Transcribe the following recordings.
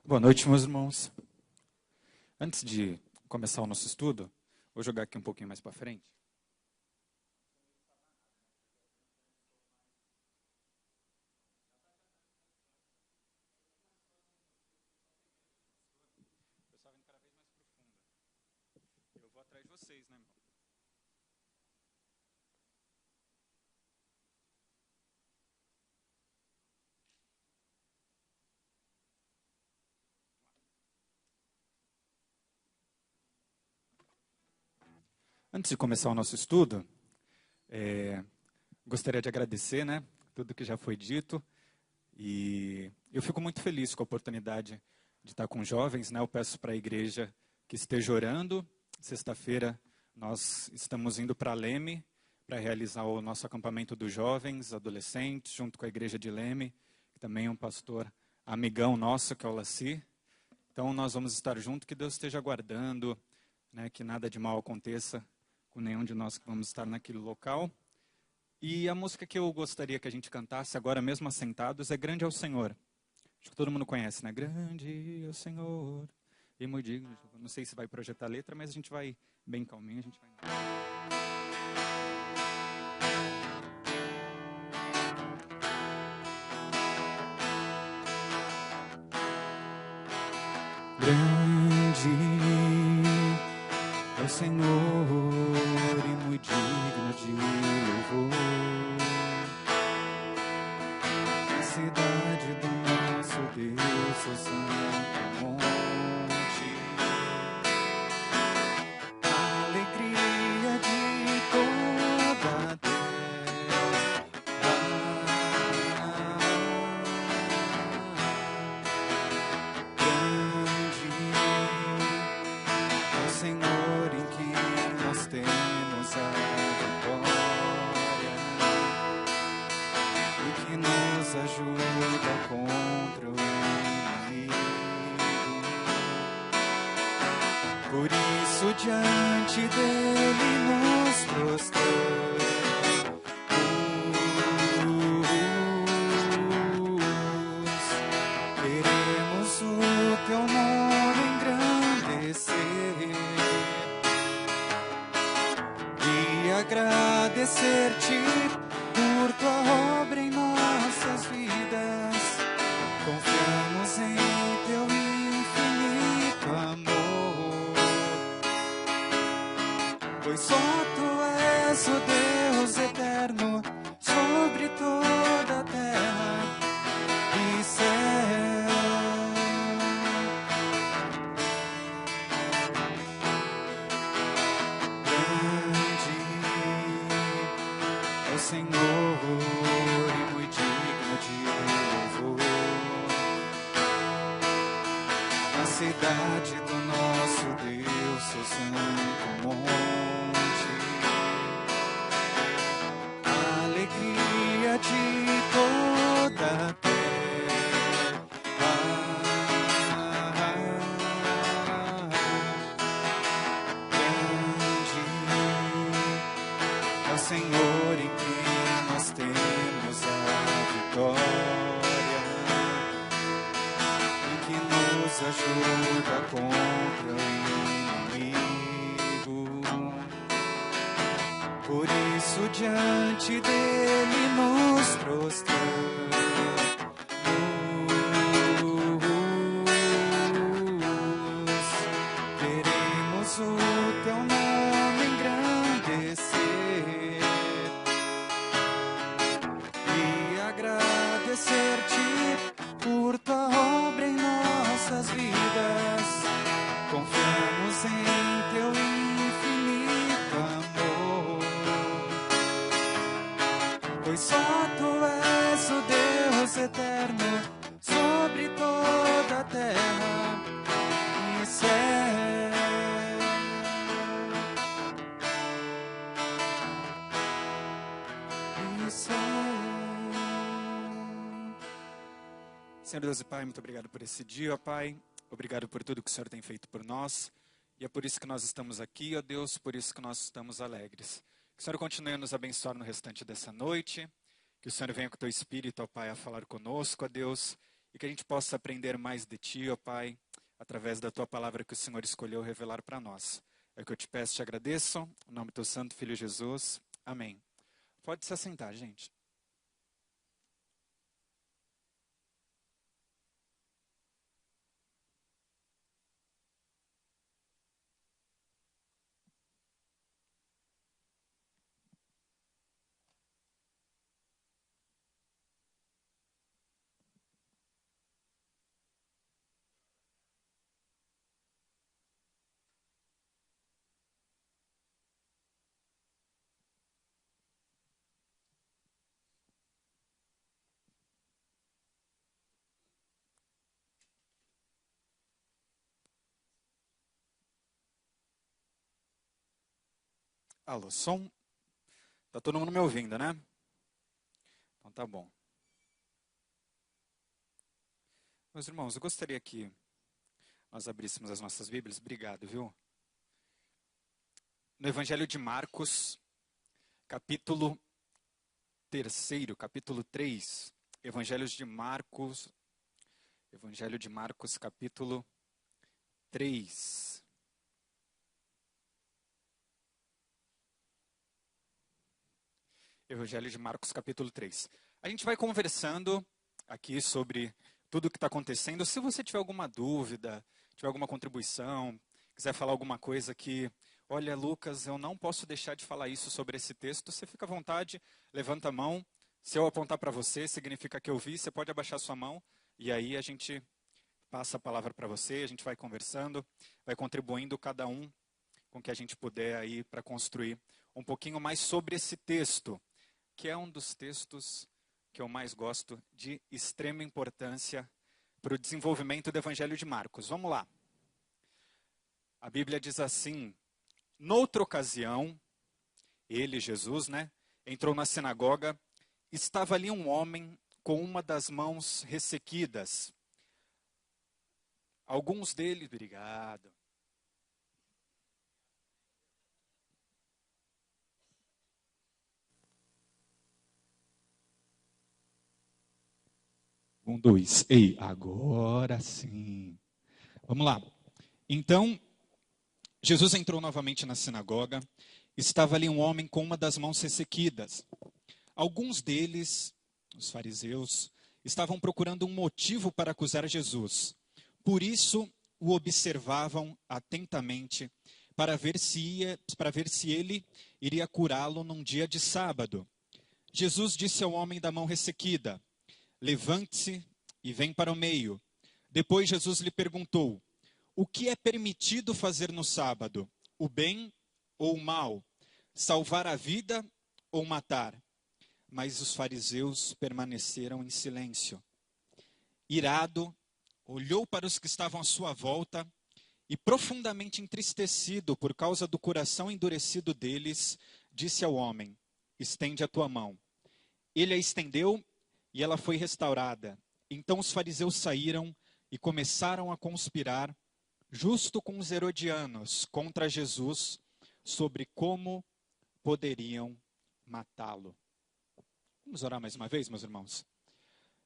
Boa noite, meus irmãos. Antes de começar o nosso estudo, vou jogar aqui um pouquinho mais para frente. O pessoal vindo cada vez mais profunda. Eu vou atrás de vocês, né, irmão? Antes de começar o nosso estudo, gostaria de agradecer, né, tudo que já foi dito. E eu fico muito feliz com a oportunidade de estar com jovens, né? Eu peço para a igreja que esteja orando. Sexta-feira nós estamos indo para Leme para realizar o nosso acampamento dos jovens, adolescentes, junto com a igreja de Leme, que também é um pastor amigão nosso, que é o Laci. Então nós vamos estar juntos, que Deus esteja guardando, né, que nada de mal aconteça com nenhum de nós que vamos estar naquele local. E a música que eu gostaria que a gente cantasse agora mesmo assentados é Grande é o Senhor. Acho que todo mundo conhece, né? Grande é o Senhor e muito digno. Não sei se vai projetar a letra, mas a gente vai bem calminho, a gente vai... Grande é o Senhor e muito digno de louvor. Na cidade do nosso Deus, o santo monte, a alegria de toda a terra. Grande é o Senhor em que nós temos a vitória e que nos ajuda contra o inimigo. Por isso diante dele nos prostramos. Queremos o teu nome engrandecer e agradecer-te por tua obra em nossas vidas. Confiamos em teu infinito amor, pois só tu és o Deus eterno sobre toda a terra e céu. Grande é o Senhor e muito digno de louvor. Na cidade do nosso Deus, seu santo monte, a alegria de toda a terra. Grande é o Senhor em quem nós temos a vitória e que nos ajuda contra o inimigo. Por isso diante dele nos prostramos. Queremos o teu nome engrandecer e agradecer-te por tua obra em nossas vidas. Confiamos em teu infinito amor, pois só tu és o Deus eterno sobre toda a terra e céu. E céu. Senhor Deus e Pai, muito obrigado por esse dia, ó Pai. Obrigado por tudo que o Senhor tem feito por nós. E é por isso que nós estamos aqui, ó Deus, por isso que nós estamos alegres. Que o Senhor continue a nos abençoar no restante dessa noite. Que o Senhor venha com o teu Espírito, ó Pai, a falar conosco, ó Deus. e que a gente possa aprender mais de Ti, ó Pai, através da Tua palavra que o Senhor escolheu revelar para nós. É o que eu te peço e te agradeço, em nome do Teu Santo Filho Jesus. Amém. Pode se assentar, gente. Alô, som? Tá todo mundo me ouvindo, né? Então tá bom. Meus irmãos, eu gostaria que nós abríssemos as nossas Bíblias. Obrigado, viu? No Evangelho de Marcos, capítulo 3, capítulo 3. Evangelho de Marcos, capítulo 3. Evangelho de Marcos, capítulo 3. A gente vai conversando aqui sobre tudo o que está acontecendo. Se você tiver alguma dúvida, tiver alguma contribuição, quiser falar alguma coisa que, olha, Lucas, eu não posso deixar de falar isso sobre esse texto, você fica à vontade, levanta a mão. Se eu apontar para você, significa que eu vi, você pode abaixar sua mão e aí a gente passa a palavra para você, a gente vai conversando, vai contribuindo cada um com o que a gente puder aí para construir um pouquinho mais sobre esse texto, que é um dos textos que eu mais gosto, de extrema importância para o desenvolvimento do Evangelho de Marcos. Vamos lá. A Bíblia diz assim: noutra ocasião, ele, Jesus, entrou na sinagoga, estava ali um homem com uma das mãos ressequidas. Alguns deles, obrigado. Um, dois. Ei, agora sim. Vamos lá. Então, Jesus entrou novamente na sinagoga. Estava ali um homem com uma das mãos ressequidas. Alguns deles, os fariseus, estavam procurando um motivo para acusar Jesus. Por isso, o observavam atentamente para ver se ele iria curá-lo num dia de sábado. Jesus disse ao homem da mão ressequida: levante-se e vem para o meio. Depois Jesus lhe perguntou: o que é permitido fazer no sábado? O bem ou o mal? Salvar a vida ou matar? Mas os fariseus permaneceram em silêncio. Irado, olhou para os que estavam à sua volta e, profundamente entristecido por causa do coração endurecido deles, disse ao homem: estende a tua mão. Ele a estendeu e ela foi restaurada. Então os fariseus saíram e começaram a conspirar, justo com os herodianos, contra Jesus, sobre como poderiam matá-lo. Vamos orar mais uma vez, meus irmãos?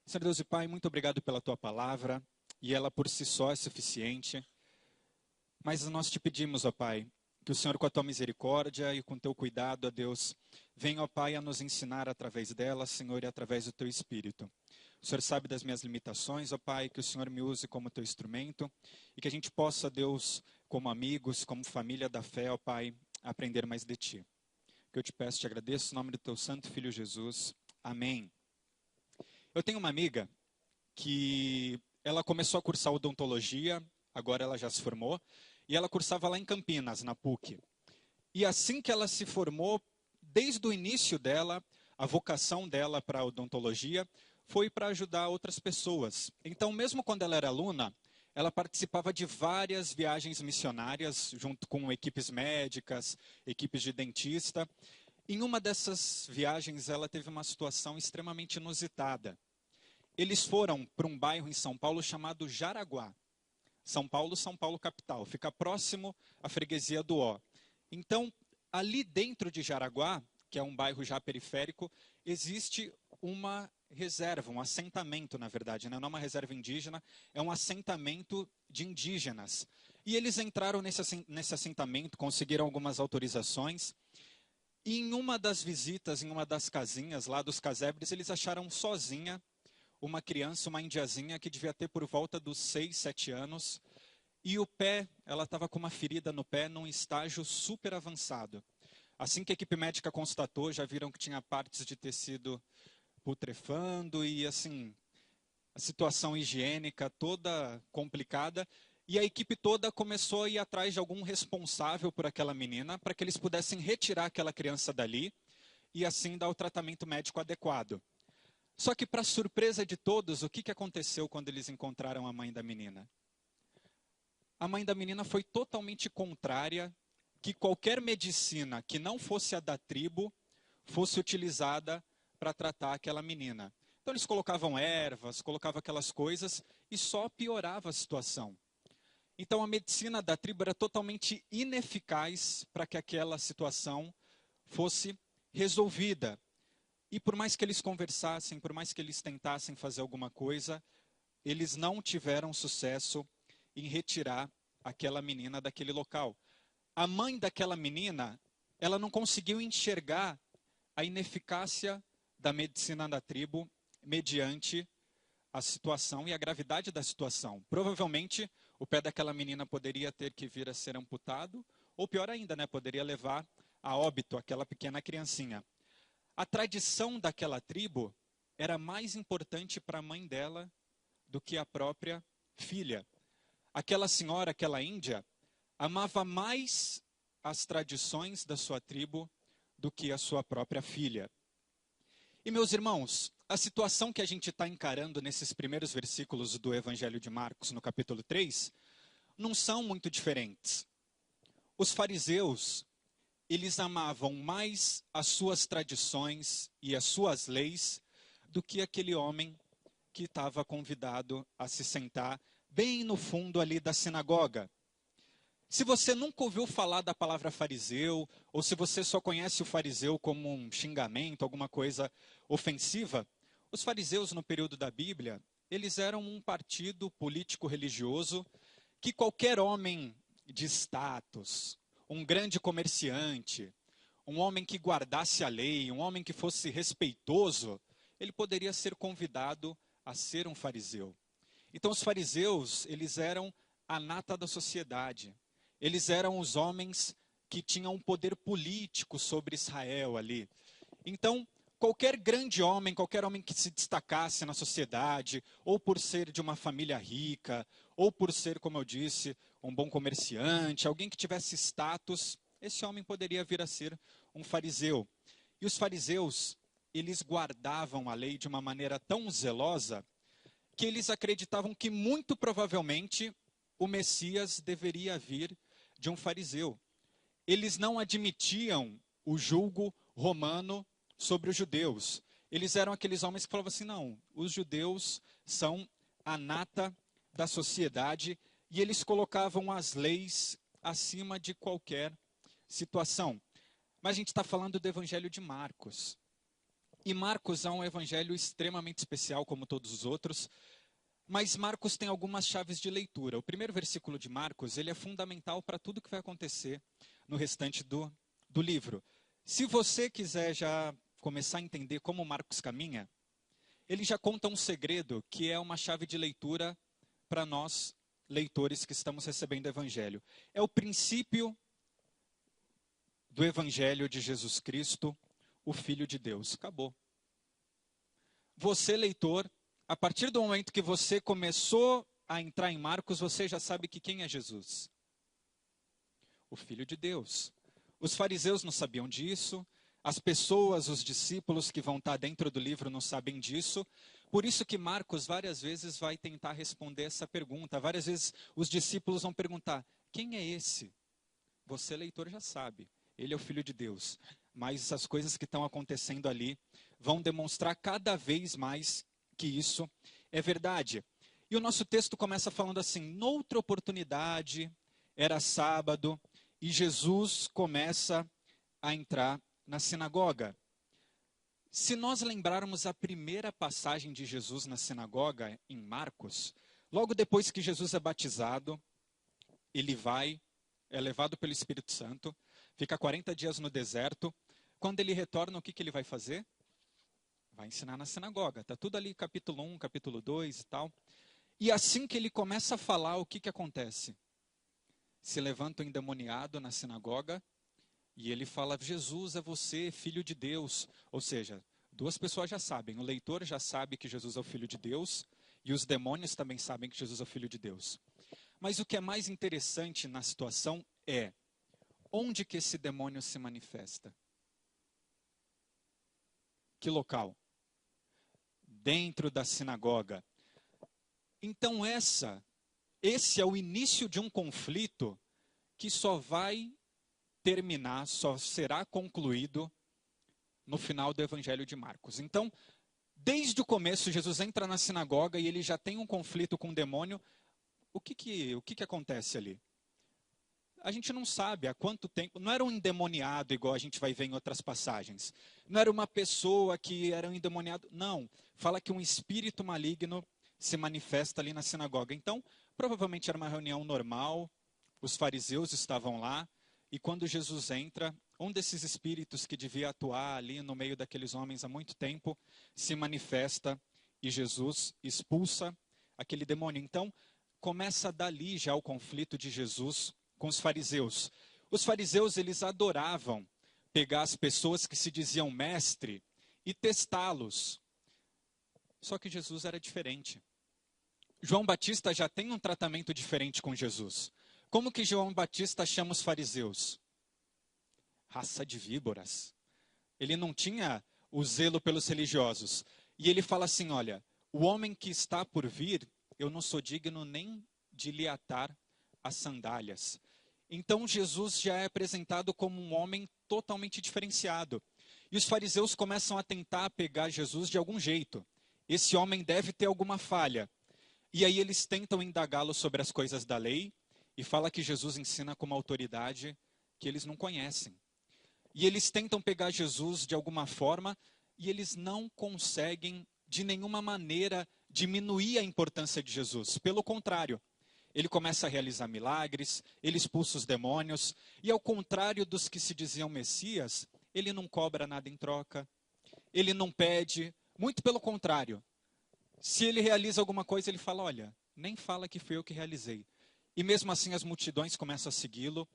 Senhor Deus e Pai, muito obrigado pela Tua palavra, e ela por si só é suficiente. Mas nós te pedimos, ó Pai, que o Senhor, com a Tua misericórdia e com Teu cuidado, ó Deus, venha, ó Pai, a nos ensinar através dela, Senhor, e através do Teu Espírito. O Senhor sabe das minhas limitações, ó Pai, que o Senhor me use como Teu instrumento, e que a gente possa, Deus, como amigos, como família da fé, ó Pai, aprender mais de Ti. Que eu te peço, te agradeço, em nome do Teu Santo Filho Jesus. Amém. Eu tenho uma amiga que ela começou a cursar odontologia, agora ela já se formou, e ela cursava lá em Campinas, na PUC. E assim que ela se formou, desde o início dela, a vocação dela para a odontologia foi para ajudar outras pessoas. Então, mesmo quando ela era aluna, ela participava de várias viagens missionárias, junto com equipes médicas, equipes de dentista. Em uma dessas viagens, ela teve uma situação extremamente inusitada. Eles foram para um bairro em São Paulo chamado Jaraguá. São Paulo capital. Fica próximo à freguesia do Ó. Então, ali dentro de Jaraguá, que é um bairro já periférico, existe uma reserva, um assentamento, na verdade, né? Não é uma reserva indígena, é um assentamento de indígenas. E eles entraram nesse assentamento, conseguiram algumas autorizações, e em uma das visitas, em uma das casinhas lá dos casebres, eles acharam sozinha uma criança, uma indiazinha, que devia ter por volta dos 6, 7 anos, e o pé, ela estava com uma ferida no pé, num estágio super avançado. Assim que a equipe médica constatou, já viram que tinha partes de tecido putrefando e, assim, a situação higiênica toda complicada. E a equipe toda começou a ir atrás de algum responsável por aquela menina, para que eles pudessem retirar aquela criança dali e, assim, dar o tratamento médico adequado. Só que, para surpresa de todos, o que aconteceu quando eles encontraram a mãe da menina? A mãe da menina foi totalmente contrária que qualquer medicina que não fosse a da tribo fosse utilizada para tratar aquela menina. Então eles colocavam ervas, colocavam aquelas coisas e só piorava a situação. Então a medicina da tribo era totalmente ineficaz para que aquela situação fosse resolvida. E por mais que eles conversassem, por mais que eles tentassem fazer alguma coisa, eles não tiveram sucesso em retirar aquela menina daquele local. A mãe daquela menina, ela não conseguiu enxergar a ineficácia da medicina da tribo mediante a situação e a gravidade da situação. Provavelmente, o pé daquela menina poderia ter que vir a ser amputado, ou pior ainda, né, poderia levar a óbito aquela pequena criancinha. A tradição daquela tribo era mais importante para a mãe dela do que a própria filha. Aquela senhora, aquela índia, amava mais as tradições da sua tribo do que a sua própria filha. E, meus irmãos, a situação que a gente está encarando nesses primeiros versículos do Evangelho de Marcos, no capítulo 3, não são muito diferentes. Os fariseus, eles amavam mais as suas tradições e as suas leis do que aquele homem que estava convidado a se sentar bem no fundo ali da sinagoga. Se você nunca ouviu falar da palavra fariseu, ou se você só conhece o fariseu como um xingamento, alguma coisa ofensiva, os fariseus no período da Bíblia, eles eram um partido político-religioso que qualquer homem de status, um grande comerciante, um homem que guardasse a lei, um homem que fosse respeitoso, ele poderia ser convidado a ser um fariseu. Então os fariseus, eles eram a nata da sociedade. Eles eram os homens que tinham um poder político sobre Israel ali. Então, qualquer grande homem, qualquer homem que se destacasse na sociedade, ou por ser de uma família rica, ou por ser, como eu disse, um bom comerciante, alguém que tivesse status, esse homem poderia vir a ser um fariseu. E os fariseus, eles guardavam a lei de uma maneira tão zelosa que eles acreditavam que muito provavelmente o Messias deveria vir de um fariseu. Eles não admitiam o julgo romano sobre os judeus. Eles eram aqueles homens que falavam assim, não, os judeus são a nata da sociedade e eles colocavam as leis acima de qualquer situação. Mas a gente está falando do Evangelho de Marcos. E Marcos é um evangelho extremamente especial, como todos os outros, mas Marcos tem algumas chaves de leitura. O primeiro versículo de Marcos, ele é fundamental para tudo que vai acontecer no restante do livro. Se você quiser já começar a entender como Marcos caminha, ele já conta um segredo que é uma chave de leitura para nós, leitores que estamos recebendo o evangelho. É o princípio do evangelho de Jesus Cristo, o Filho de Deus. Acabou. Você, leitor, a partir do momento que você começou a entrar em Marcos, você já sabe que quem é Jesus? O Filho de Deus. Os fariseus não sabiam disso, as pessoas, os discípulos que vão estar dentro do livro não sabem disso, por isso que Marcos várias vezes vai tentar responder essa pergunta. Várias vezes os discípulos vão perguntar, quem é esse? Você, leitor, já sabe, ele é o Filho de Deus. Mas as coisas que estão acontecendo ali vão demonstrar cada vez mais que isso é verdade. E o nosso texto começa falando assim, noutra oportunidade, era sábado, e Jesus começa a entrar na sinagoga. Se nós lembrarmos a primeira passagem de Jesus na sinagoga, em Marcos, logo depois que Jesus é batizado, ele é levado pelo Espírito Santo, fica 40 dias no deserto. Quando ele retorna, o que ele vai fazer? Vai ensinar na sinagoga. Está tudo ali, capítulo 1, capítulo 2 e tal. E assim que ele começa a falar, o que acontece? Se levanta um endemoniado na sinagoga e ele fala: Jesus é você, filho de Deus. Ou seja, duas pessoas já sabem. O leitor já sabe que Jesus é o filho de Deus e os demônios também sabem que Jesus é o filho de Deus. Mas o que é mais interessante na situação é onde que esse demônio se manifesta. Que local? Dentro da sinagoga. Então esse é o início de um conflito que só vai terminar, só será concluído no final do Evangelho de Marcos. Então, desde o começo, Jesus entra na sinagoga e ele já tem um conflito com o demônio. O que acontece ali? A gente não sabe há quanto tempo. Não era um endemoniado, igual a gente vai ver em outras passagens. Não era uma pessoa que era um endemoniado. Não. Fala que um espírito maligno se manifesta ali na sinagoga. Então, provavelmente era uma reunião normal. Os fariseus estavam lá. E quando Jesus entra, um desses espíritos que devia atuar ali no meio daqueles homens há muito tempo se manifesta e Jesus expulsa aquele demônio. Então, começa dali já o conflito de Jesus com os fariseus. Os fariseus, eles adoravam pegar as pessoas que se diziam mestre e testá-los. Só que Jesus era diferente. João Batista já tem um tratamento diferente com Jesus. Como que João Batista chama os fariseus? Raça de víboras. Ele não tinha o zelo pelos religiosos. E ele fala assim, olha, o homem que está por vir, eu não sou digno nem de lhe atar as sandálias. Então Jesus já é apresentado como um homem totalmente diferenciado. E os fariseus começam a tentar pegar Jesus de algum jeito. Esse homem deve ter alguma falha. E aí eles tentam indagá-lo sobre as coisas da lei e fala que Jesus ensina com uma autoridade que eles não conhecem. E eles tentam pegar Jesus de alguma forma e eles não conseguem de nenhuma maneira diminuir a importância de Jesus. Pelo contrário, ele começa a realizar milagres, ele expulsa os demônios, e ao contrário dos que se diziam Messias, ele não cobra nada em troca, ele não pede, muito pelo contrário. Se ele realiza alguma coisa, ele fala, olha, nem fala que fui eu que realizei. E mesmo assim as multidões começam a segui-lo,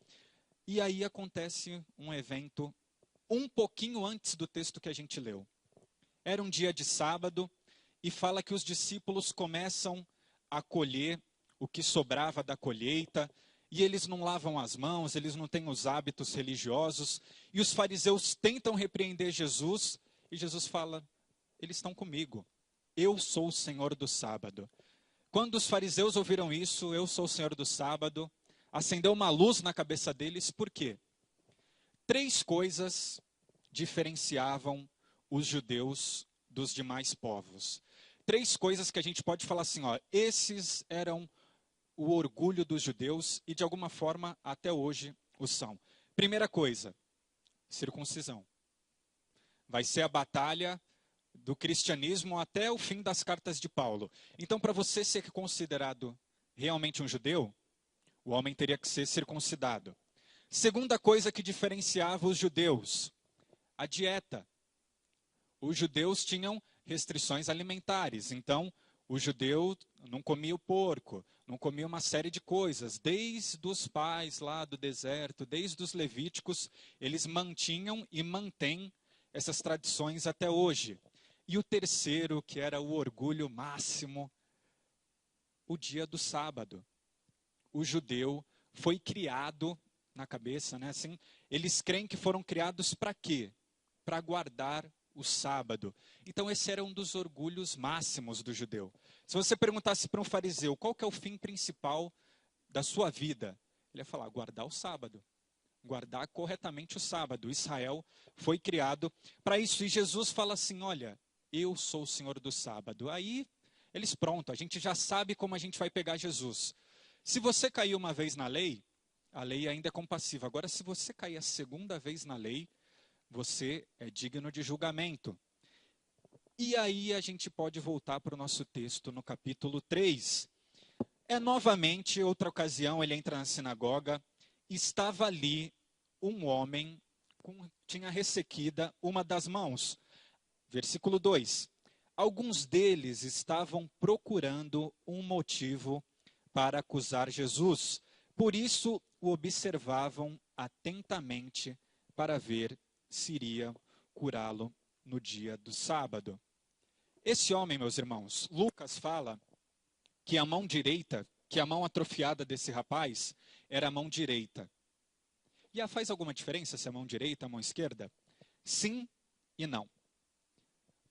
e aí acontece um evento um pouquinho antes do texto que a gente leu. Era um dia de sábado, e fala que os discípulos começam a colher o que sobrava da colheita, e eles não lavam as mãos, eles não têm os hábitos religiosos, e os fariseus tentam repreender Jesus, e Jesus fala, eles estão comigo, eu sou o Senhor do sábado. Quando os fariseus ouviram isso, eu sou o Senhor do sábado, acendeu uma luz na cabeça deles, por quê? 3 coisas diferenciavam os judeus dos demais povos. 3 coisas que a gente pode falar assim, ó, esses eram o orgulho dos judeus e de alguma forma até hoje o são. Primeira coisa, circuncisão. Vai ser a batalha do cristianismo até o fim das cartas de Paulo. Então, para você ser considerado realmente um judeu, o homem teria que ser circuncidado. Segunda coisa que diferenciava os judeus, a dieta. Os judeus tinham restrições alimentares, então o judeu não comia o porco, não comia uma série de coisas. Desde os pais lá do deserto, desde os levíticos, eles mantinham e mantêm essas tradições até hoje. E o terceiro, que era o orgulho máximo, o dia do sábado. O judeu foi criado na cabeça, né? Assim, eles creem que foram criados para quê? Para guardar o sábado. Então esse era um dos orgulhos máximos do judeu. Se você perguntasse para um fariseu qual que é o fim principal da sua vida, ele ia falar guardar o sábado. Guardar corretamente o sábado. Israel foi criado para isso. E Jesus fala assim, olha, eu sou o Senhor do sábado. Aí eles, pronto, a gente já sabe como a gente vai pegar Jesus. Se você caiu uma vez na lei, a lei ainda é compassiva. Agora, se você cair a segunda vez na lei, você é digno de julgamento. E aí a gente pode voltar para o nosso texto no capítulo 3. É novamente outra ocasião, ele entra na sinagoga, estava ali um homem tinha ressequida uma das mãos. Versículo 2. Alguns deles estavam procurando um motivo para acusar Jesus. Por isso o observavam atentamente para ver se iria curá-lo no dia do sábado. Esse homem, meus irmãos, Lucas fala que a mão direita, que a mão atrofiada desse rapaz era a mão direita. E faz alguma diferença se é a mão direita ou a mão esquerda? Sim e não.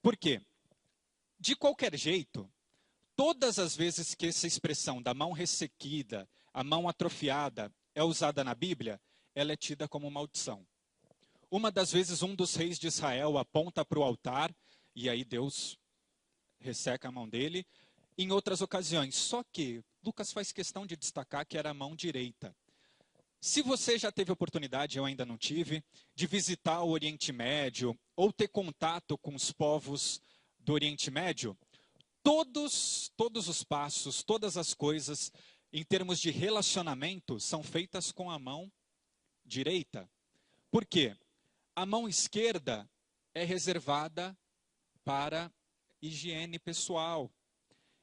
Por quê? De qualquer jeito, todas as vezes que essa expressão da mão ressequida, a mão atrofiada, é usada na Bíblia, ela é tida como maldição. Uma das vezes, um dos reis de Israel aponta para o altar, e aí Deus resseca a mão dele. Em outras ocasiões, só que Lucas faz questão de destacar que era a mão direita. Se você já teve oportunidade, eu ainda não tive, de visitar o Oriente Médio ou ter contato com os povos do Oriente Médio, todos os passos, todas as coisas, em termos de relacionamento, são feitas com a mão direita. Por quê? A mão esquerda é reservada para higiene pessoal.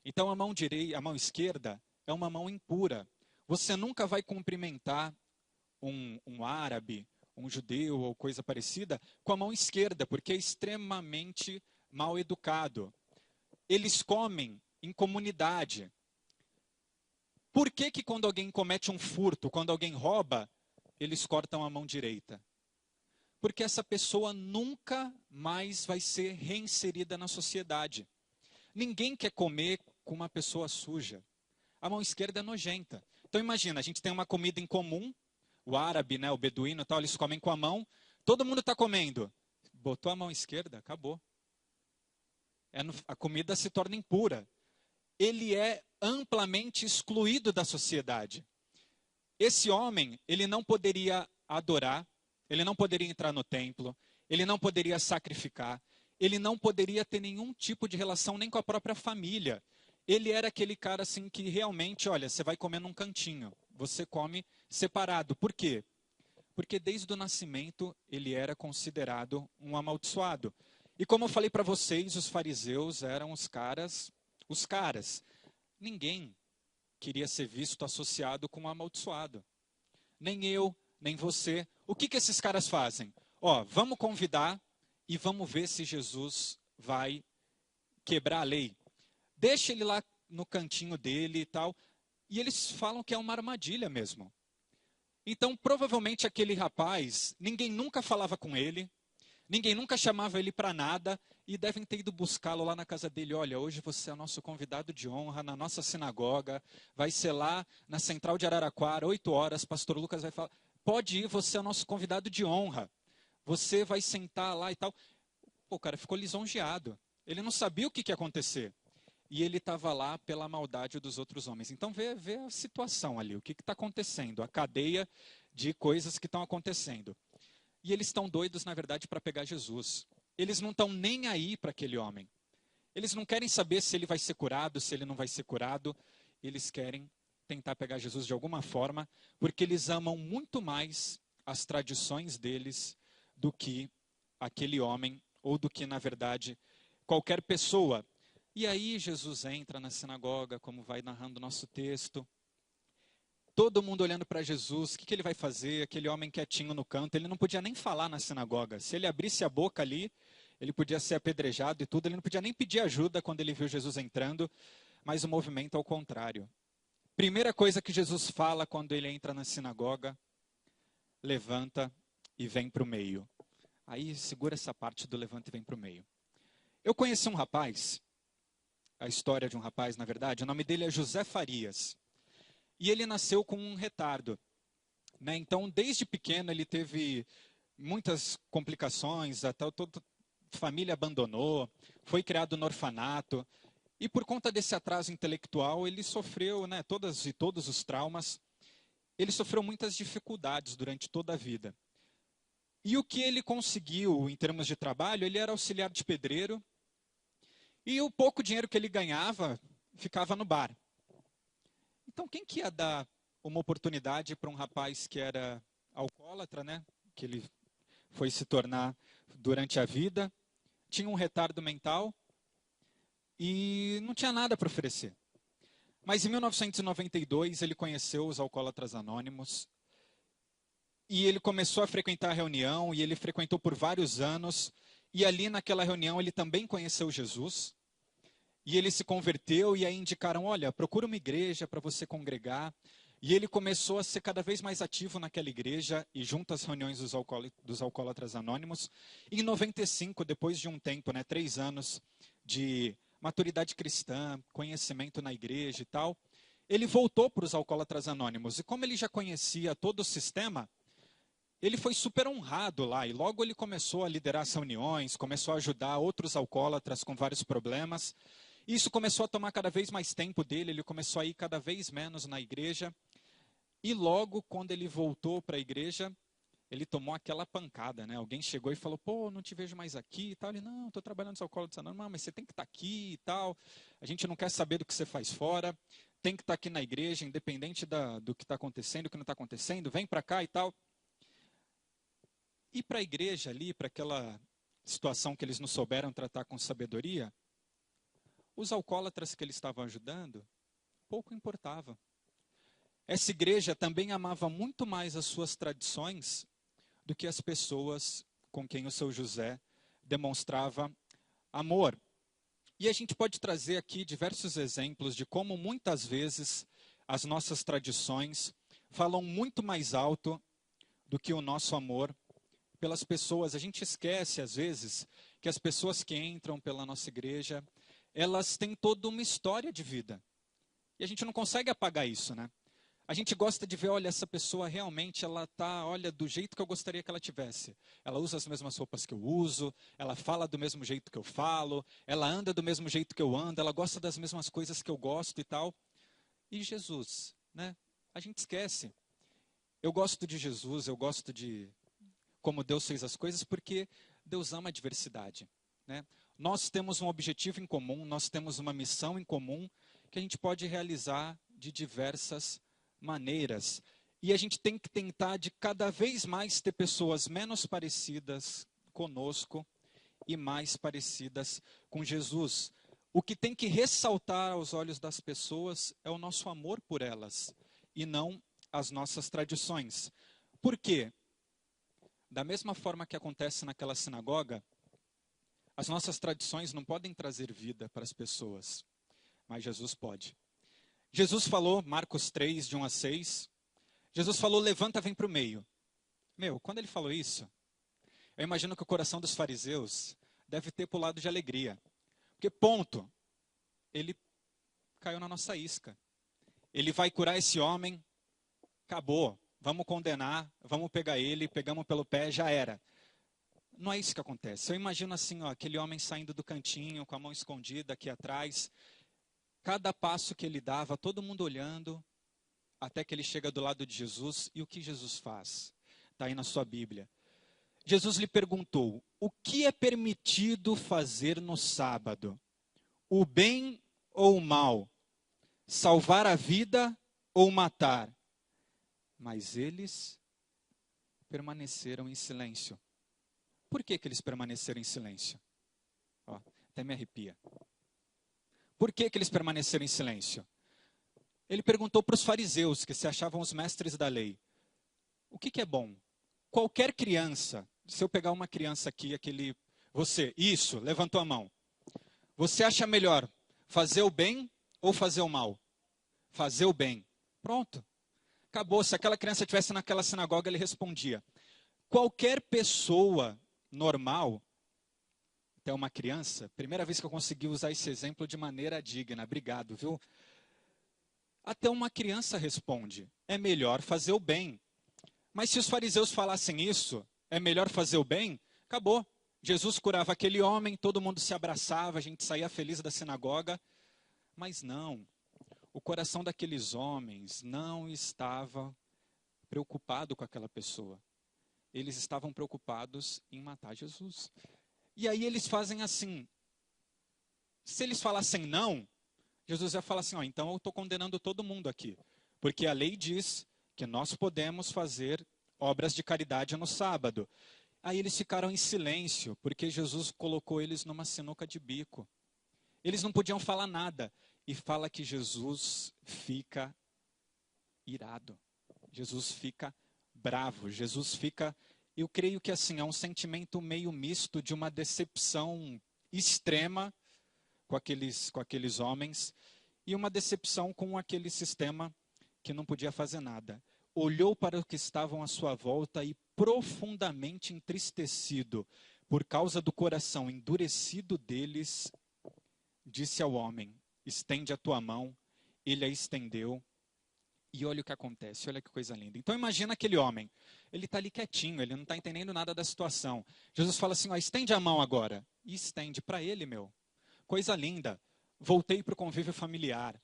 Então a mão esquerda é uma mão impura. Você nunca vai cumprimentar um árabe, um judeu ou coisa parecida com a mão esquerda, porque é extremamente mal educado. Eles comem em comunidade. Por que que quando alguém comete um furto, quando alguém rouba, eles cortam a mão direita? Porque essa pessoa nunca mais vai ser reinserida na sociedade. Ninguém quer comer com uma pessoa suja. A mão esquerda é nojenta. Então imagina, a gente tem uma comida em comum, o árabe, né, o beduíno e tal, eles comem com a mão, todo mundo está comendo. Botou a mão esquerda, acabou. A comida se torna impura. Ele é amplamente excluído da sociedade. Esse homem, ele não poderia adorar, ele não poderia entrar no templo, ele não poderia sacrificar, ele não poderia ter nenhum tipo de relação nem com a própria família. Ele era aquele cara assim que realmente, olha, você vai comer num cantinho, você come separado. Por quê? Porque desde o nascimento ele era considerado um amaldiçoado. E como eu falei para vocês, os fariseus eram os caras. Ninguém queria ser visto associado com um amaldiçoado. Nem eu, nem você. O que que esses caras fazem? Ó, vamos convidar e vamos ver se Jesus vai quebrar a lei. Deixa ele lá no cantinho dele e tal. E eles falam que é uma armadilha mesmo. Então, provavelmente aquele rapaz, ninguém nunca falava com ele, ninguém nunca chamava ele para nada, e devem ter ido buscá-lo lá na casa dele. Olha, hoje você é nosso convidado de honra na nossa sinagoga, vai ser lá na Central de Araraquara, 8 horas, pastor Lucas vai falar, pode ir, você é o nosso convidado de honra, você vai sentar lá e tal. Pô, o cara ficou lisonjeado, ele não sabia o que ia acontecer. E ele estava lá pela maldade dos outros homens. Então vê a situação ali, o que está acontecendo, a cadeia de coisas que estão acontecendo. E eles estão doidos, na verdade, para pegar Jesus. Eles não estão nem aí para aquele homem. Eles não querem saber se ele vai ser curado, se ele não vai ser curado. Eles querem tentar pegar Jesus de alguma forma, porque eles amam muito mais as tradições deles do que aquele homem, ou do que, na verdade, qualquer pessoa. E aí Jesus entra na sinagoga, como vai narrando o nosso texto. Todo mundo olhando para Jesus, o que ele vai fazer? Aquele homem quietinho no canto, ele não podia nem falar na sinagoga. Se ele abrisse a boca ali, ele podia ser apedrejado e tudo. Ele não podia nem pedir ajuda quando ele viu Jesus entrando, mas o movimento ao contrário. Primeira coisa que Jesus fala quando ele entra na sinagoga, levanta e vem para o meio. Aí segura essa parte do levanta e vem para o meio. Eu conheci um rapaz, a história de um rapaz, na verdade, o nome dele é José Farias. E ele nasceu com um retardo, né? Então, desde pequeno, ele teve muitas complicações, até toda a família abandonou, foi criado no orfanato. E por conta desse atraso intelectual, ele sofreu, né, todos os traumas. Ele sofreu muitas dificuldades durante toda a vida. E o que ele conseguiu em termos de trabalho, ele era auxiliar de pedreiro, E o pouco dinheiro que ele ganhava ficava no bar. Então, quem que ia dar uma oportunidade para um rapaz que era alcoólatra, né? Que ele foi se tornar durante a vida, tinha um retardo mental e não tinha nada para oferecer. Mas em 1992 ele conheceu os Alcoólatras Anônimos e ele começou a frequentar a reunião e ele frequentou por vários anos. E ali naquela reunião ele também conheceu Jesus e ele se converteu e aí indicaram, olha, procura uma igreja para você congregar. E ele começou a ser cada vez mais ativo naquela igreja e junto às reuniões dos Alcoólatras Anônimos. E em 95, depois de um tempo, 3 anos de maturidade cristã, conhecimento na igreja e tal, ele voltou para os Alcoólatras Anônimos. E como ele já conhecia todo o sistema, ele foi super honrado lá. E logo ele começou a liderar as reuniões, começou a ajudar outros alcoólatras com vários problemas. Isso começou a tomar cada vez mais tempo dele, ele começou a ir cada vez menos na igreja. E logo, quando ele voltou para a igreja, ele tomou aquela pancada, né? Alguém chegou e falou, pô, não te vejo mais aqui e tal. Ele, não, estou trabalhando nos Alcoólatras Anônimos. Não, mas você tem que estar aqui e tal. A gente não quer saber do que você faz fora. Tem que estar aqui na igreja, independente do que está acontecendo, do que não está acontecendo. Vem para cá e tal. E para a igreja ali, para aquela situação que eles não souberam tratar com sabedoria, os alcoólatras que eles estavam ajudando, pouco importava. Essa igreja também amava muito mais as suas tradições do que as pessoas com quem o seu José demonstrava amor. E a gente pode trazer aqui diversos exemplos de como muitas vezes as nossas tradições falam muito mais alto do que o nosso amor pelas pessoas. A gente esquece, às vezes, que as pessoas que entram pela nossa igreja, elas têm toda uma história de vida. E a gente não consegue apagar isso, né? A gente gosta de ver, olha, essa pessoa realmente, ela tá, olha, do jeito que eu gostaria que ela tivesse. Ela usa as mesmas roupas que eu uso, ela fala do mesmo jeito que eu falo, ela anda do mesmo jeito que eu ando, ela gosta das mesmas coisas que eu gosto e tal. E Jesus, né? A gente esquece. Eu gosto de Jesus, eu gosto de como Deus fez as coisas, porque Deus ama a diversidade, né? Nós temos um objetivo em comum, nós temos uma missão em comum que a gente pode realizar de diversas maneiras. E a gente tem que tentar de cada vez mais ter pessoas menos parecidas conosco e mais parecidas com Jesus. O que tem que ressaltar aos olhos das pessoas é o nosso amor por elas e não as nossas tradições. Por quê? Da mesma forma que acontece naquela sinagoga, as nossas tradições não podem trazer vida para as pessoas, mas Jesus pode. Jesus falou, Marcos 3, de 1 a 6, Jesus falou, levanta, vem para o meio. Quando ele falou isso, eu imagino que o coração dos fariseus deve ter pulado de alegria. Porque, ponto, ele caiu na nossa isca. Ele vai curar esse homem, acabou. Vamos condenar, vamos pegar ele, pegamos pelo pé, já era. Não é isso que acontece. Eu imagino assim, ó, aquele homem saindo do cantinho, com a mão escondida aqui atrás. Cada passo que ele dava, todo mundo olhando, até que ele chega do lado de Jesus. E o que Jesus faz? Está aí na sua Bíblia. Jesus lhe perguntou, o que é permitido fazer no sábado? O bem ou o mal? Salvar a vida ou matar? Mas eles permaneceram em silêncio. Por que eles permaneceram em silêncio? Ó, até me arrepia. Por que eles permaneceram em silêncio? Ele perguntou para os fariseus, que se achavam os mestres da lei, o que é bom? Qualquer criança, se eu pegar uma criança aqui, você, isso, levantou a mão. Você acha melhor fazer o bem ou fazer o mal? Fazer o bem. Pronto. Acabou. Se aquela criança estivesse naquela sinagoga, ele respondia. Qualquer pessoa normal, até uma criança, primeira vez que eu consegui usar esse exemplo de maneira digna, obrigado, viu? Até uma criança responde, é melhor fazer o bem. Mas se os fariseus falassem isso, é melhor fazer o bem, acabou. Jesus curava aquele homem, todo mundo se abraçava, a gente saía feliz da sinagoga. Mas não, o coração daqueles homens não estava preocupado com aquela pessoa. Eles estavam preocupados em matar Jesus. E aí eles fazem assim, Se eles falassem não, Jesus ia falar assim, ó, então eu estou condenando todo mundo aqui. Porque a lei diz que nós podemos fazer obras de caridade no sábado. Aí eles ficaram em silêncio, porque Jesus colocou eles numa sinuca de bico. Eles não podiam falar nada. E fala que Jesus fica irado. Jesus fica bravo. Jesus fica... Eu creio que assim, é um sentimento meio misto de uma decepção extrema com aqueles homens e uma decepção com aquele sistema que não podia fazer nada. Olhou para o que estavam à sua volta e, profundamente entristecido por causa do coração endurecido deles, disse ao homem, estende a tua mão. Ele a estendeu e olha o que acontece, olha que coisa linda. Então imagina aquele homem, ele está ali quietinho, ele não está entendendo nada da situação. Jesus fala assim, ó, estende a mão agora. E estende para ele, meu. Coisa linda, voltei para o convívio familiar,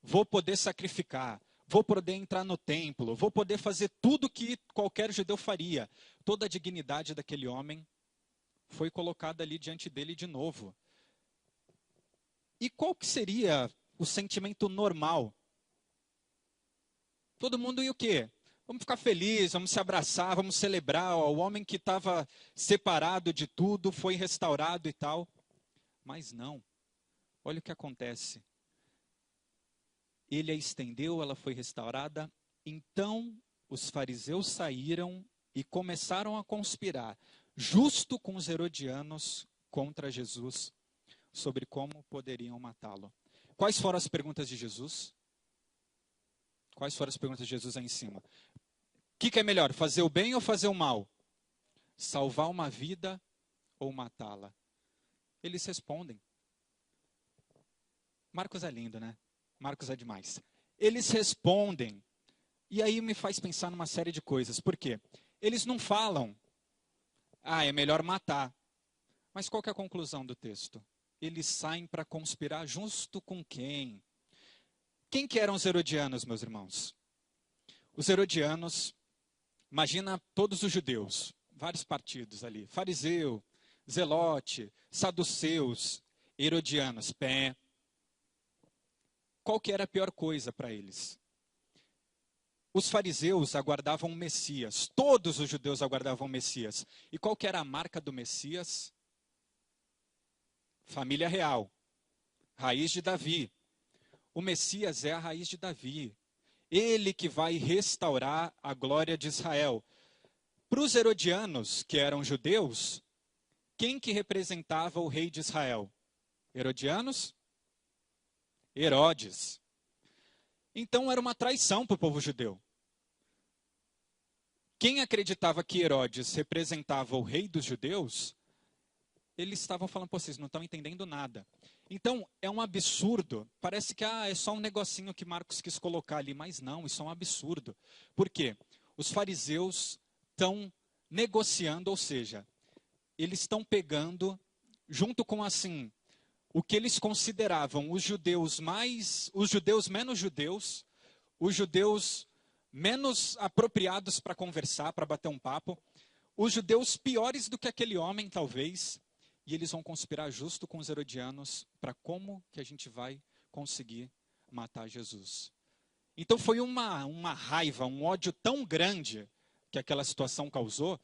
vou poder sacrificar, vou poder entrar no templo, vou poder fazer tudo que qualquer judeu faria. Toda a dignidade daquele homem foi colocada ali diante dele de novo. E qual que seria o sentimento normal? Todo mundo ia o quê? Vamos ficar felizes, vamos se abraçar, vamos celebrar. Ó, o homem que estava separado de tudo foi restaurado e tal. Mas não. Olha o que acontece. Ele a estendeu, ela foi restaurada. Então os fariseus saíram e começaram a conspirar, justo com os herodianos, contra Jesus, sobre como poderiam matá-lo. Quais foram as perguntas de Jesus? Quais foram as perguntas de Jesus aí em cima? O que é melhor, fazer o bem ou fazer o mal? Salvar uma vida ou matá-la? Eles respondem. Marcos é lindo, né? Marcos é demais. Eles respondem. E aí me faz pensar numa série de coisas. Por quê? Eles não falam, é melhor matar. Mas qual que é a conclusão do texto? Eles saem para conspirar justo com quem? Quem que eram os herodianos, meus irmãos? Os herodianos, imagina todos os judeus, vários partidos ali. Fariseu, Zelote, Saduceus, herodianos, pé. Qual que era a pior coisa para eles? Os fariseus aguardavam o Messias. Todos os judeus aguardavam o Messias. E qual que era a marca do Messias? Família real. Raiz de Davi. O Messias é a raiz de Davi. Ele que vai restaurar a glória de Israel. Para os herodianos, que eram judeus, quem que representava o rei de Israel? Herodianos? Herodes. Então era uma traição para o povo judeu. Quem acreditava que Herodes representava o rei dos judeus, eles estavam falando, pô, vocês não estão entendendo nada. Então é um absurdo, parece que é só um negocinho que Marcos quis colocar ali, mas não, isso é um absurdo. Por quê? Os fariseus estão negociando, ou seja, eles estão pegando, junto com assim, o que eles consideravam os judeus menos judeus, os judeus menos apropriados para conversar, para bater um papo, os judeus piores do que aquele homem, talvez, e eles vão conspirar justo com os herodianos para como que a gente vai conseguir matar Jesus. Então foi uma raiva, um ódio tão grande que aquela situação causou,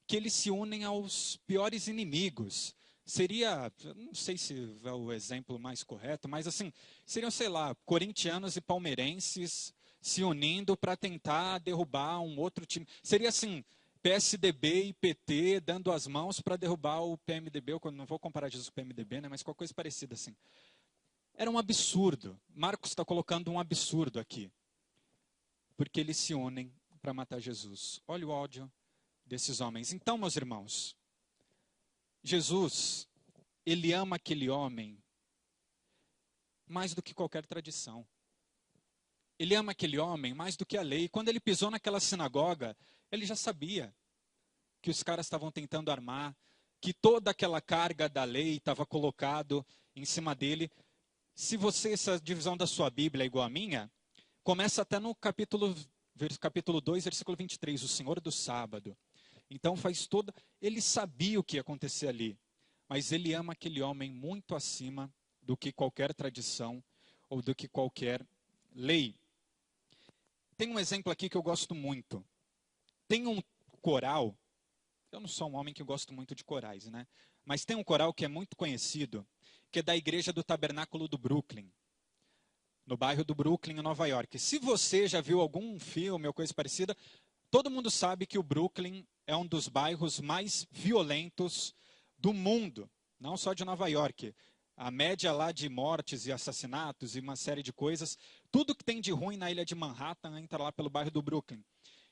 que eles se unem aos piores inimigos. Seria, não sei se é o exemplo mais correto, mas assim, seriam, sei lá, corintianos e palmeirenses se unindo para tentar derrubar um outro time. Seria assim, PSDB e PT dando as mãos para derrubar o PMDB, eu não vou comparar Jesus com o PMDB, né, mas qualquer coisa parecida assim. Era um absurdo. Marcos está colocando um absurdo aqui. Porque eles se unem para matar Jesus. Olha o ódio desses homens. Então, meus irmãos, Jesus, ele ama aquele homem mais do que qualquer tradição. Ele ama aquele homem mais do que a lei. Quando ele pisou naquela sinagoga, ele já sabia que os caras estavam tentando armar, que toda aquela carga da lei estava colocado em cima dele. Se você, essa divisão da sua Bíblia é igual à minha, começa até no capítulo 2, versículo 23, o Senhor do sábado. Então faz ele sabia o que ia acontecer ali, mas ele ama aquele homem muito acima do que qualquer tradição ou do que qualquer lei. Tem um exemplo aqui que eu gosto muito. Tem um coral, eu não sou um homem que gosto muito de corais, né? Mas tem um coral que é muito conhecido, que é da Igreja do Tabernáculo do Brooklyn, no bairro do Brooklyn, em Nova York. Se você já viu algum filme ou coisa parecida, todo mundo sabe que o Brooklyn é um dos bairros mais violentos do mundo, não só de Nova York. A média lá de mortes e assassinatos e uma série de coisas, tudo que tem de ruim na ilha de Manhattan entra lá pelo bairro do Brooklyn.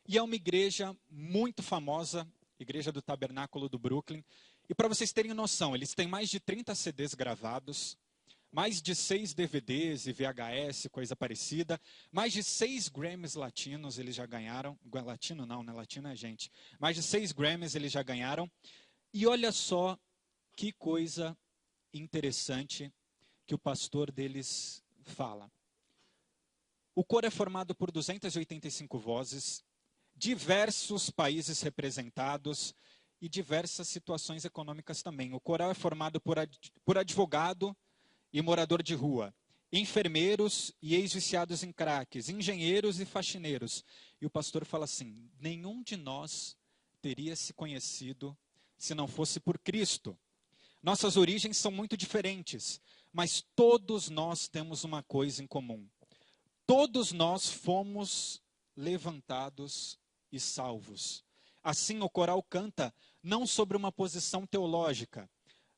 E é uma igreja muito famosa, Igreja do Tabernáculo do Brooklyn. E para vocês terem noção, eles têm mais de 30 CDs gravados, mais de 6 DVDs e VHS, coisa parecida, mais de 6 Grammys latinos eles já ganharam. Latino não, né? Latino é gente. Mais de 6 Grammys eles já ganharam. E olha só que coisa interessante que o pastor deles fala. O coro é formado por 285 vozes, diversos países representados e diversas situações econômicas também. O coral é formado por advogado e morador de rua, enfermeiros e ex-viciados em craques, engenheiros e faxineiros. E o pastor fala assim: nenhum de nós teria se conhecido se não fosse por Cristo. Nossas origens são muito diferentes, mas todos nós temos uma coisa em comum. Todos nós fomos levantados e salvos. Assim, o coral canta não sobre uma posição teológica,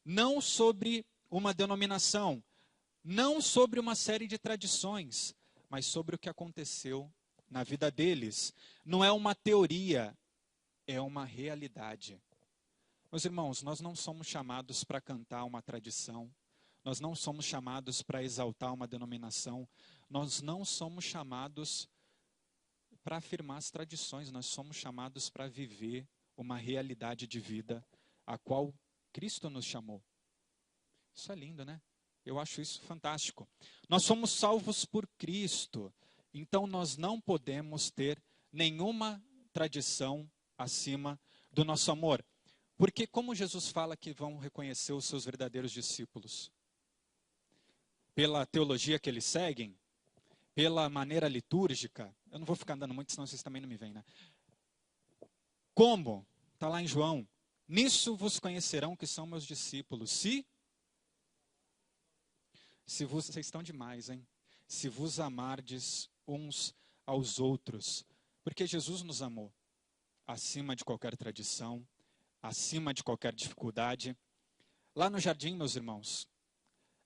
não sobre uma denominação, não sobre uma série de tradições, mas sobre o que aconteceu na vida deles. Não é uma teoria, é uma realidade. Meus irmãos, nós não somos chamados para cantar uma tradição, nós não somos chamados para exaltar uma denominação, nós não somos chamados para afirmar as tradições, nós somos chamados para viver uma realidade de vida a qual Cristo nos chamou. Isso é lindo, né? Eu acho isso fantástico. Nós somos salvos por Cristo, então nós não podemos ter nenhuma tradição acima do nosso amor. Porque como Jesus fala que vão reconhecer os seus verdadeiros discípulos? Pela teologia que eles seguem? Pela maneira litúrgica? Eu não vou ficar andando muito, senão vocês também não me veem, né? Como? Está lá em João. Nisso vos conhecerão que são meus discípulos. Vocês estão demais, hein? Se vos amardes uns aos outros. Porque Jesus nos amou acima de qualquer tradição, acima de qualquer dificuldade. Lá no jardim, meus irmãos,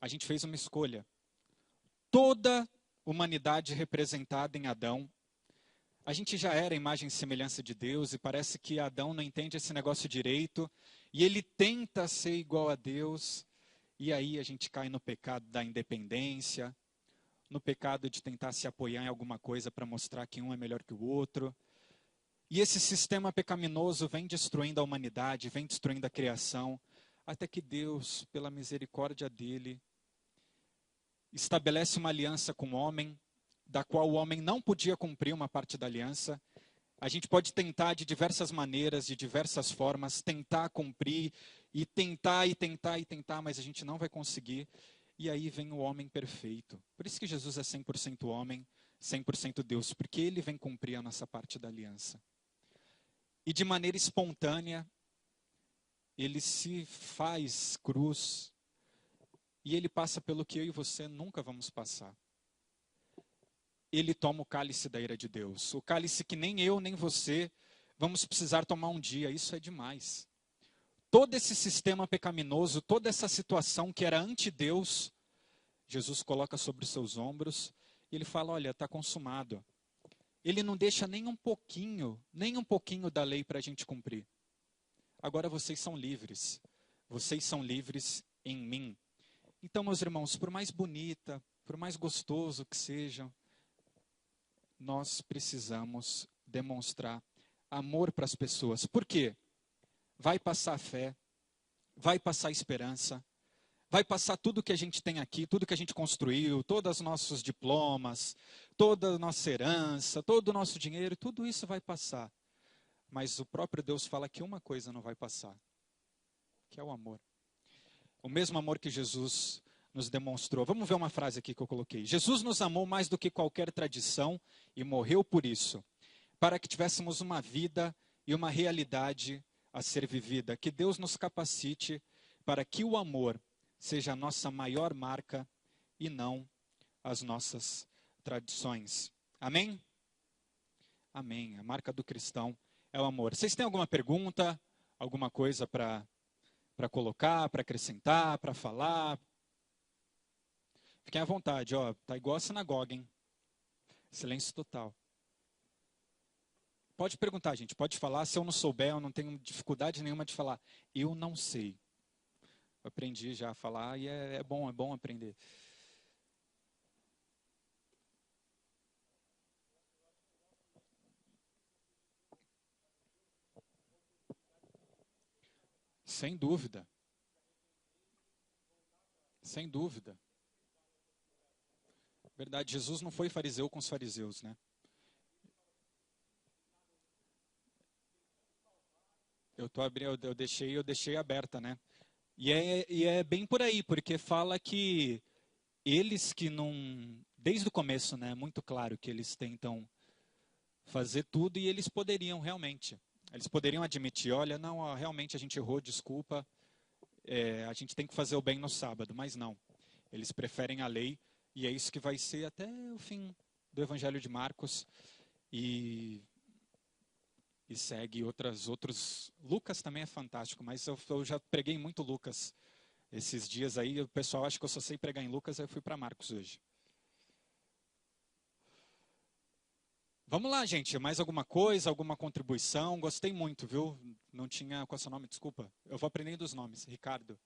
a gente fez uma escolha. Toda humanidade representada em Adão. A gente já era imagem e semelhança de Deus e parece que Adão não entende esse negócio direito e ele tenta ser igual a Deus e aí a gente cai no pecado da independência, no pecado de tentar se apoiar em alguma coisa para mostrar que um é melhor que o outro. E esse sistema pecaminoso vem destruindo a humanidade, vem destruindo a criação, até que Deus, pela misericórdia dele, estabelece uma aliança com o homem, da qual o homem não podia cumprir uma parte da aliança. A gente pode tentar de diversas maneiras, de diversas formas, tentar cumprir, e tentar, mas a gente não vai conseguir. E aí vem o homem perfeito. Por isso que Jesus é 100% homem, 100% Deus, porque ele vem cumprir a nossa parte da aliança. E de maneira espontânea, ele se faz cruz, e ele passa pelo que eu e você nunca vamos passar. Ele toma o cálice da ira de Deus. O cálice que nem eu, nem você vamos precisar tomar um dia. Isso é demais. Todo esse sistema pecaminoso, toda essa situação que era anti-Deus, Jesus coloca sobre os seus ombros e ele fala, olha, está consumado. Ele não deixa nem um pouquinho da lei para a gente cumprir. Agora vocês são livres. Vocês são livres em mim. Então, meus irmãos, por mais bonita, por mais gostoso que seja, nós precisamos demonstrar amor para as pessoas. Por quê? Vai passar a fé, vai passar a esperança, vai passar tudo que a gente tem aqui, tudo que a gente construiu, todos os nossos diplomas, toda a nossa herança, todo o nosso dinheiro, tudo isso vai passar. Mas o próprio Deus fala que uma coisa não vai passar, que é o amor. O mesmo amor que Jesus nos demonstrou. Vamos ver uma frase aqui que eu coloquei. Jesus nos amou mais do que qualquer tradição e morreu por isso, para que tivéssemos uma vida e uma realidade a ser vivida. Que Deus nos capacite para que o amor seja a nossa maior marca e não as nossas tradições. Amém? Amém. A marca do cristão é o amor. Vocês têm alguma pergunta, alguma coisa para colocar, para acrescentar, para falar? Fiquem à vontade, ó. Tá igual a sinagoga, hein? Silêncio total. Pode perguntar, gente, pode falar. Se eu não souber, eu não tenho dificuldade nenhuma de falar. Eu não sei. Eu aprendi já a falar e é bom aprender. Sem dúvida. Sem dúvida. Verdade, Jesus não foi fariseu com os fariseus, né? Eu deixei aberta, né? E é bem por aí, porque fala que eles que não, desde o começo, né, muito claro que eles tentam fazer tudo e eles poderiam realmente. Eles poderiam admitir, olha, não, ó, realmente a gente errou, desculpa, a gente tem que fazer o bem no sábado, mas não. Eles preferem a lei e é isso que vai ser até o fim do Evangelho de Marcos e segue outros. Lucas também é fantástico, mas eu já preguei muito Lucas esses dias aí. O pessoal acha que eu só sei pregar em Lucas, aí eu fui para Marcos hoje. Vamos lá, gente. Mais alguma coisa, alguma contribuição? Gostei muito, viu? Não tinha. Qual é o seu nome? Desculpa. Eu vou aprendendo os nomes. Ricardo.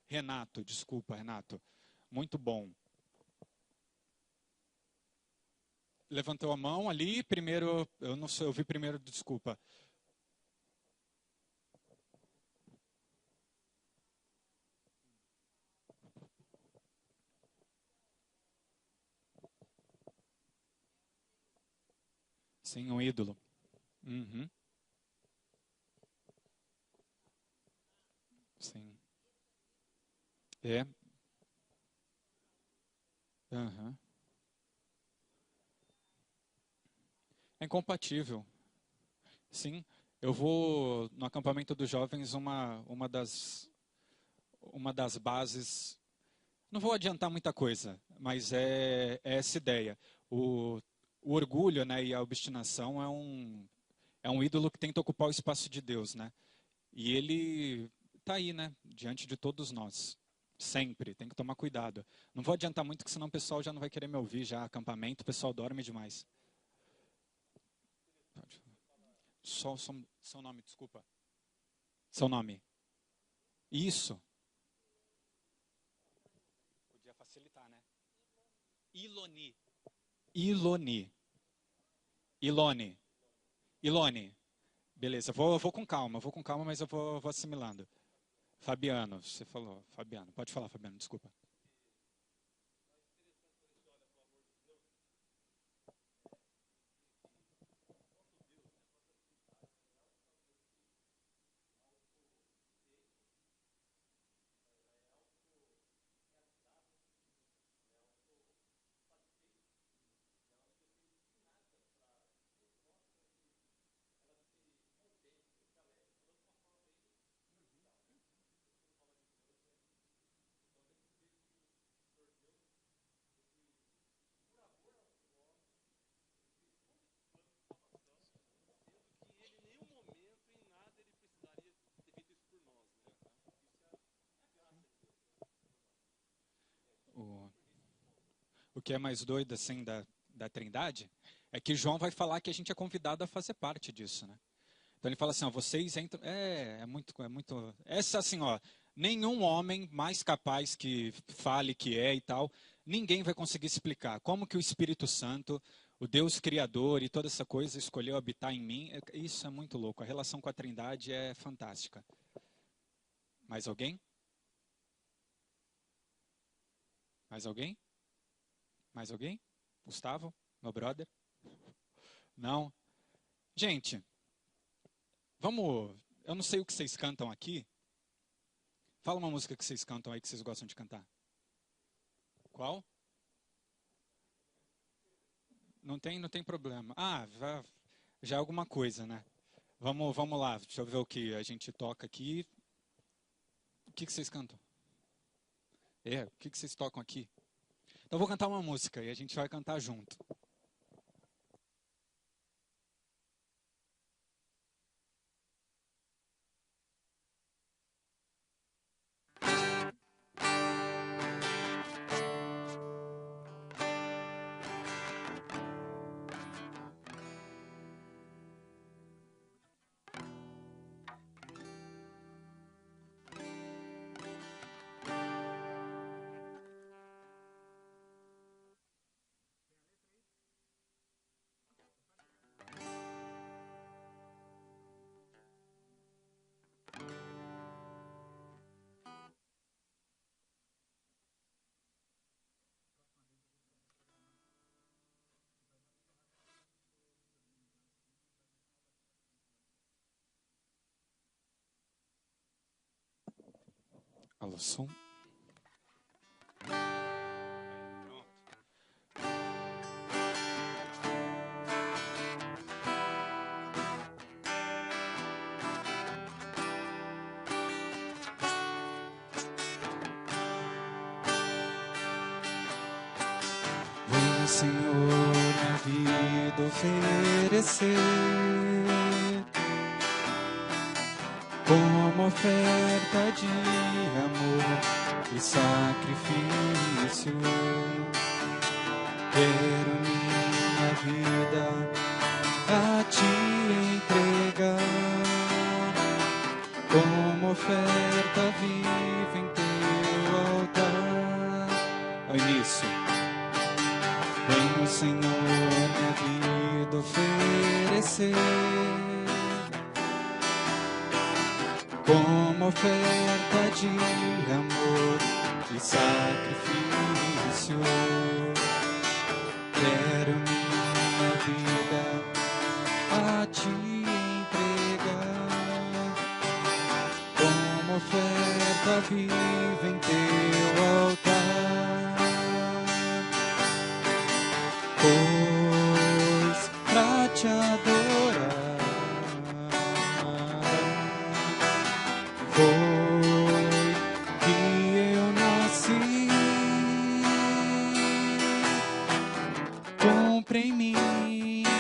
Renato, desculpa, Renato. Muito bom. Levantou a mão ali, primeiro, eu não sei, eu vi primeiro, desculpa. Sim, um ídolo. Uhum. Sim. É. Uhum. É incompatível. Sim. Eu vou no acampamento dos jovens, uma das bases. Não vou adiantar muita coisa, mas é essa ideia. O orgulho, né, e a obstinação é um ídolo que tenta ocupar o espaço de Deus, né? E ele está aí, né, diante de todos nós. Sempre, tem que tomar cuidado. Não vou adiantar muito, que senão o pessoal já não vai querer me ouvir, já acampamento, o pessoal dorme demais. Só seu nome, desculpa. Seu nome. Isso. Podia facilitar, né? Iloni. Iloni. Ilone. Ilone. Beleza, eu vou com calma, mas eu vou assimilando. Fabiano, você falou. Fabiano, pode falar, Fabiano, desculpa. O, o que é mais doido, assim, da Trindade, é que João vai falar que a gente é convidado a fazer parte disso, né? Então ele fala assim, ó, vocês entram... é muito... Essa, assim, ó, nenhum homem mais capaz que fale que é e tal, ninguém vai conseguir explicar como que o Espírito Santo, o Deus Criador e toda essa coisa escolheu habitar em mim. Isso é muito louco. A relação com a Trindade é fantástica. Mais alguém? Mais alguém? Mais alguém? Gustavo? Meu brother? Não? Gente, vamos... Eu não sei o que vocês cantam aqui. Fala uma música que vocês cantam aí que vocês gostam de cantar. Qual? Não tem problema. Ah, já é alguma coisa, né? Vamos lá, deixa eu ver o que a gente toca aqui. O que vocês cantam? O que vocês tocam aqui? Então eu vou cantar uma música e a gente vai cantar junto. Alô, som. Venha, Senhor, minha vida oferecer como oferta de amor e sacrifício. Quero minha vida a ti entregar como oferta viva em teu altar. Ao início. Venho, Senhor, minha vida oferecer como oferta de amor e sacrifício. Quero minha vida a ti entregar como oferta viva em teu altar. Pois pra te adorar foi que eu nasci. Cumpre em mim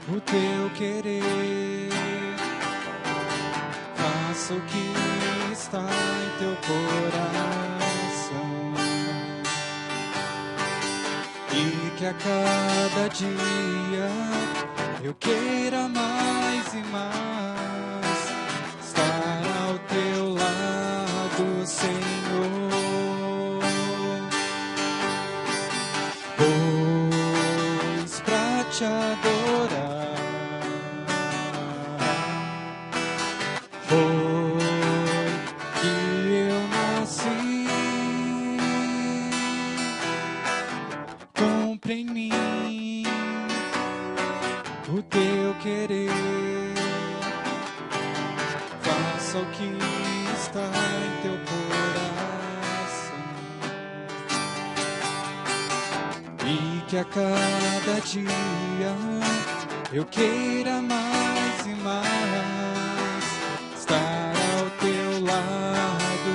o teu querer, faça o que está em teu coração. E que a cada dia eu queira mais e mais estar ao teu lado, Senhor. Pois pra te adorar foi que eu nasci. Cumpre em mim o teu querer, faça o que está em teu coração. E que a cada dia eu queira mais e mais estar ao teu lado,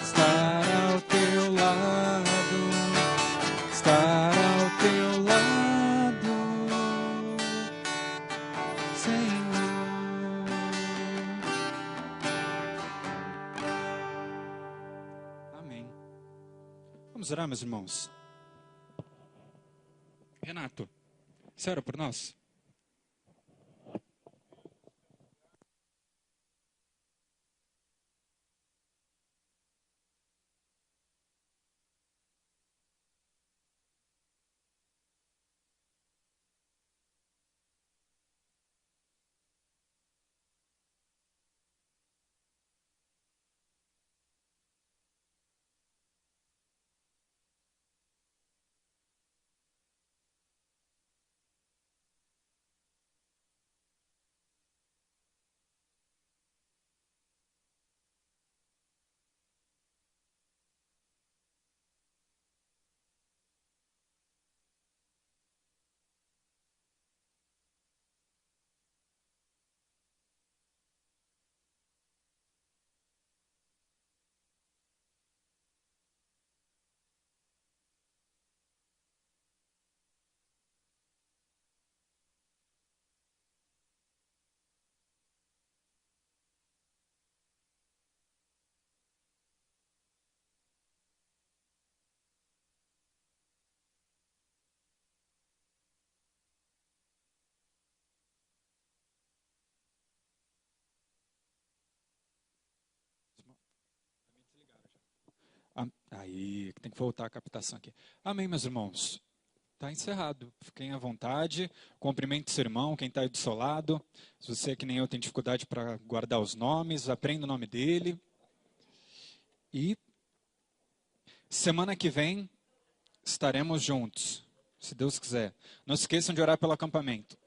estar ao teu lado, estar ao teu lado, Senhor. Amém. Vamos orar, meus irmãos. Renato, você ora por nós? Aí, tem que voltar a captação aqui. Amém, meus irmãos. Está encerrado. Fiquem à vontade. Cumprimente seu irmão, quem está aí do seu lado. Se você, que nem eu, tem dificuldade para guardar os nomes, aprenda o nome dele. E semana que vem estaremos juntos, se Deus quiser. Não se esqueçam de orar pelo acampamento.